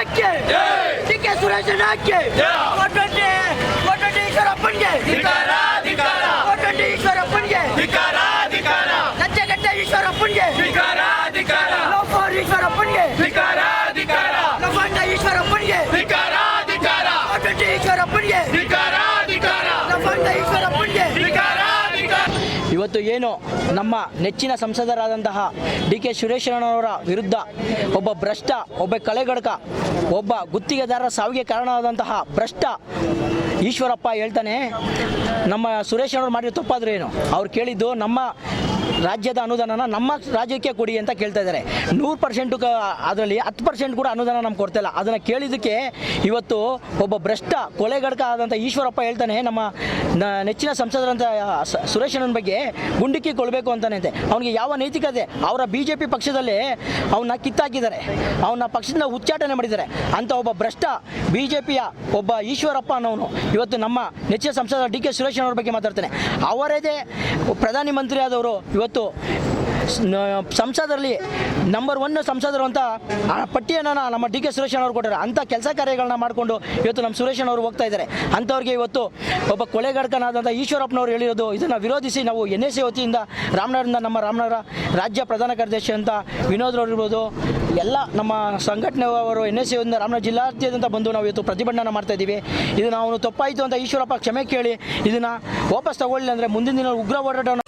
ಹಾಕಿ DK Suresh ಹಾಕಿ ಕೋಟಂಡಿ ಈಶ್ವರಪ್ಪನ್ಗೆ ಕೋಟಂಡಿ ಈಶ್ವರಪ್ಪನ್ಗೆ ಲಜ್ಜೆಗಟ್ಟೆ ಈಶ್ವರಪ್ಪನ್ಗೆ loafer ಈಶ್ವರಪ್ಪನ್ಗೆ ಲಫಂಡ ಈಶ್ವರಪ್ಪನ್ಗೆ ಕೋಟಂಡಿ ಈಶ್ವರಪ್ಪನ್ಗೆ ಲಫಂಡ ಈಶ್ವರಪ್ಪನ್ಗೆ. ಇವತ್ತು ಏನು ನಮ್ಮ ನೆಚ್ಚಿನ ಸಂಸದರಾದಂತಹ ಡಿ ಕೆ ಸುರೇಶಣ್ಣನವರ ವಿರುದ್ಧ ಒಬ್ಬ ಭ್ರಷ್ಟ, ಒಬ್ಬ ಕಳೆಗಡಕ, ಒಬ್ಬ ಗುತ್ತಿಗೆದಾರರ ಸಾವಿಗೆ ಕಾರಣವಾದಂತಹ ಭ್ರಷ್ಟ ಈಶ್ವರಪ್ಪ ಹೇಳ್ತಾನೆ ನಮ್ಮ ಸುರೇಶಣ್ಣವ್ರು ಮಾಡಿರೋ ತಪ್ಪಾದರೂ ಏನು, ಅವ್ರು ಕೇಳಿದ್ದು ನಮ್ಮ ರಾಜ್ಯದ ಅನುದಾನನ ನಮ್ಮ ರಾಜ್ಯಕ್ಕೆ ಕೊಡಿ ಅಂತ ಕೇಳ್ತಾ ಇದ್ದಾರೆ. 100% ಅದರಲ್ಲಿ 10% ಕೂಡ ಅನುದಾನ ನಮ್ಗೆ ಕೊಡ್ತಾಯಿಲ್ಲ. ಅದನ್ನು ಕೇಳಿದ್ದಕ್ಕೆ ಇವತ್ತು ಒಬ್ಬ ಭ್ರಷ್ಟ ಕೊಲೆಗಡಕ ಆದಂಥ ಈಶ್ವರಪ್ಪ ಹೇಳ್ತಾನೆ ನಮ್ಮ ನೆಚ್ಚಿನ ಸಂಸದರಂಥ ಸುರೇಶಣ್ಣನ ಬಗ್ಗೆ ಗುಂಡಿಕ್ಕಿ ಕೊಡಬೇಕು ಅಂತಾನೆ ಅಂತೆ. ಅವನಿಗೆ ಯಾವ ನೈತಿಕತೆ? ಅವರ BJP ಪಕ್ಷದಲ್ಲಿ ಅವನ್ನ ಕಿತ್ತಾಕಿದ್ದಾರೆ, ಅವನ ಪಕ್ಷದಿಂದ ಉಚ್ಚಾಟನೆ ಮಾಡಿದ್ದಾರೆ. ಅಂಥ ಒಬ್ಬ ಭ್ರಷ್ಟ BJPಯ ಒಬ್ಬ ಈಶ್ವರಪ್ಪ ಅನ್ನೋನು ಇವತ್ತು ನಮ್ಮ ನೆಚ್ಚಿನ ಸಂಸದ ಡಿ ಕೆ ಸುರೇಶಣ್ಣವ್ರ ಬಗ್ಗೆ ಮಾತಾಡ್ತಾನೆ. ಅವರದೇ ಪ್ರಧಾನಿ ಮಂತ್ರಿ ಆದವರು ಇವತ್ತು ಸಂಸದರಲ್ಲಿ ನಂಬರ್ 1 ಸಂಸದರು ಅಂತ ಪಟ್ಟಿಯನ್ನು ನಮ್ಮ ಡಿ ಕೆ ಸುರೇಶಣ್ಣವ್ರು ಕೊಟ್ಟರೆ ಅಂಥ ಕೆಲಸ ಕಾರ್ಯಗಳನ್ನ ಮಾಡಿಕೊಂಡು ಇವತ್ತು ನಮ್ಮ ಸುರೇಶಣ್ಣವರು ಹೋಗ್ತಾ ಇದ್ದಾರೆ. ಅಂಥವ್ರಿಗೆ ಇವತ್ತು ಒಬ್ಬ ಕೊಲೆಗಡಕನಾದಂಥ ಈಶ್ವರಪ್ಪನವ್ರು ಹೇಳಿರೋದು, ಇದನ್ನು ವಿರೋಧಿಸಿ ನಾವು NSC ವತಿಯಿಂದ ರಾಮನಗರದಿಂದ ನಮ್ಮ ರಾಮನಗರ ರಾಜ್ಯ ಪ್ರಧಾನ ಕಾರ್ಯದರ್ಶಿ ಅಂತ ವಿನೋದ್ರವ್ರು ಇರ್ಬೋದು, ಎಲ್ಲ ನಮ್ಮ ಸಂಘಟನೆಯವರು NSC ವತಿಯಿಂದ ರಾಮನಗರ ಜಿಲ್ಲಾದ್ಯಂತ ಬಂದು ನಾವು ಇವತ್ತು ಪ್ರತಿಭಟನೆ ಮಾಡ್ತಾ ಇದ್ದೀವಿ. ಇದನ್ನು ಅವನು ತಪ್ಪಾಯಿತು ಅಂತ ಈಶ್ವರಪ್ಪ ಕ್ಷಮೆ ಕೇಳಿ ಇದನ್ನು ವಾಪಸ್ ತಗೊಳ್ಳಿ ಅಂದರೆ ಮುಂದಿನ ದಿನ ಉಗ್ರ ಹೋರಾಟವನ್ನು